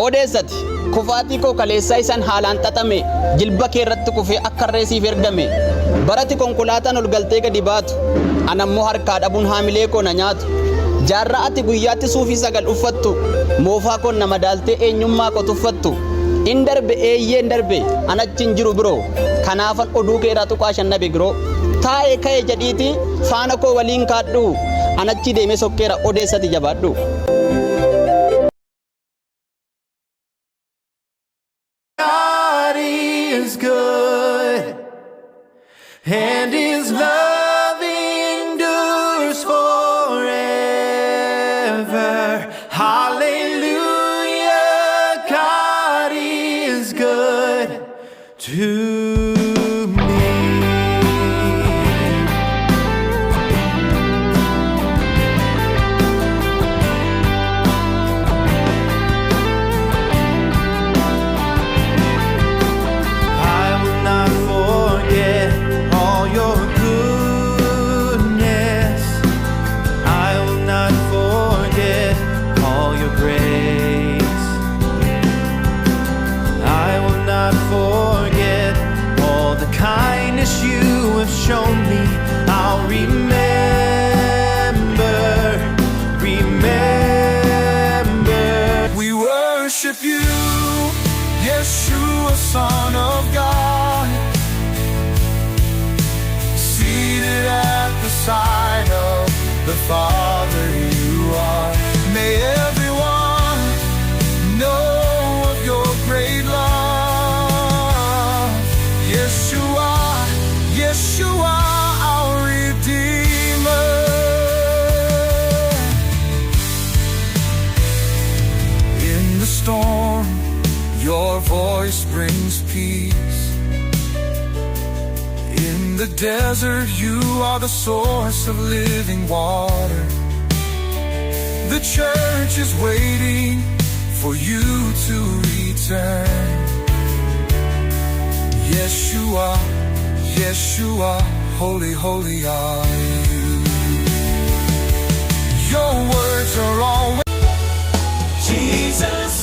odeessati kufaatii koo kaleessaa isaan haalaan xaxame jilba kee irratti kufee akka reesiif ergame barati konkolaataan ol galtee gadi baatu anammoo harkaa dhabuun haamilee koo na nyaatu jaarraa ati guyyaatti suufii sagal uffattu moofaa koo na madaaltee eenyummaa koo tuffattu in darbe eeyyeen darbe anachin jiru biroo kanaafan oduu keeraa tuqaa shannabe giroo taa'ee ka'ee jedhiiti faana koo waliin kaadhu anachi deemee sokkeera odeessati jabaadhu. God is good and his love endures forever. Hallelujah, God is good to me. I will not forget all your goodness. I will not forget all your grace. I will not forget all the kindness you have shown me. I'll remember. We worship you, Yeshua, Son of God, seated at the side of the Father you are. May everyone know of your great love. Yeshua, Yeshua, our Redeemer. In the storm, your voice brings peace. In the desert, you are the source of living water. The church is waiting for you to return. Yeshua, Yeshua, holy, holy are you. Your words are always Jesus